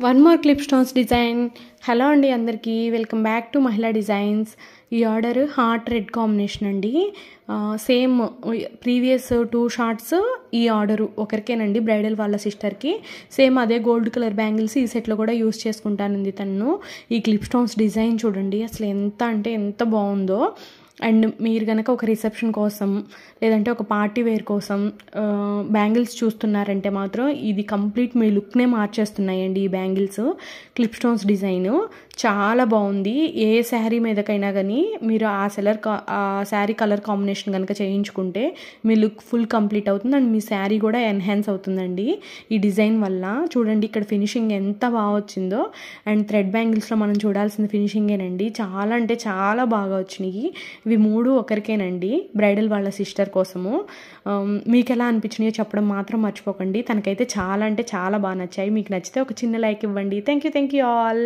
One more clip stones design. Hello అండి అందరికీ, welcome back to మహిళా డిజైన్స్. ఈ ఆర్డర్ హార్ట్ రెడ్ కాంబినేషన్ అండి. సేమ్ ప్రీవియస్ 2 షార్ట్స్ ఈ ఆర్డరు ఒకరికేనండి, బ్రైడల్ వాళ్ళ సిస్టర్కి. సేమ్ అదే గోల్డ్ కలర్ బ్యాంగిల్స్ ఈ సెట్లో కూడా యూస్ చేసుకుంటానండి తను. ఈ క్లిప్ స్టోన్స్ డిజైన్ చూడండి, అసలు ఎంత అంటే ఎంత బాగుందో. అండ్ మీరు కనుక ఒక రిసెప్షన్ కోసం లేదంటే ఒక పార్టీ వేర్ కోసం బ్యాంగిల్స్ చూస్తున్నారంటే మాత్రం ఇది కంప్లీట్ మీ లుక్నే మార్చేస్తున్నాయండి. ఈ బ్యాంగిల్స్ క్లిప్ స్టోన్స్ డిజైన్ చాలా బాగుంది. ఏ శారీ మీదకైనా కానీ మీరు ఆ శారీ కలర్ కాంబినేషన్ కనుక చేయించుకుంటే మీ లుక్ ఫుల్ కంప్లీట్ అవుతుంది అండ్ మీ శారీ కూడా ఎన్హాన్స్ అవుతుందండి ఈ డిజైన్ వల్ల. చూడండి ఇక్కడ ఫినిషింగ్ ఎంత బాగా వచ్చిందో. అండ్ థ్రెడ్ బ్యాంగిల్స్లో మనం చూడాల్సిన ఫినిషింగేనండి, చాలా అంటే చాలా బాగా వచ్చినాయి. ఇవి 3 ఒకరికేనండి, బ్రైడల్ వాళ్ళ సిస్టర్ కోసము. మీకు ఎలా అనిపించినాయో చెప్పడం మాత్రం మర్చిపోకండి. తనకైతే చాలా అంటే చాలా బాగా నచ్చాయి. మీకు నచ్చితే ఒక చిన్న లైక్ ఇవ్వండి. Thank you all.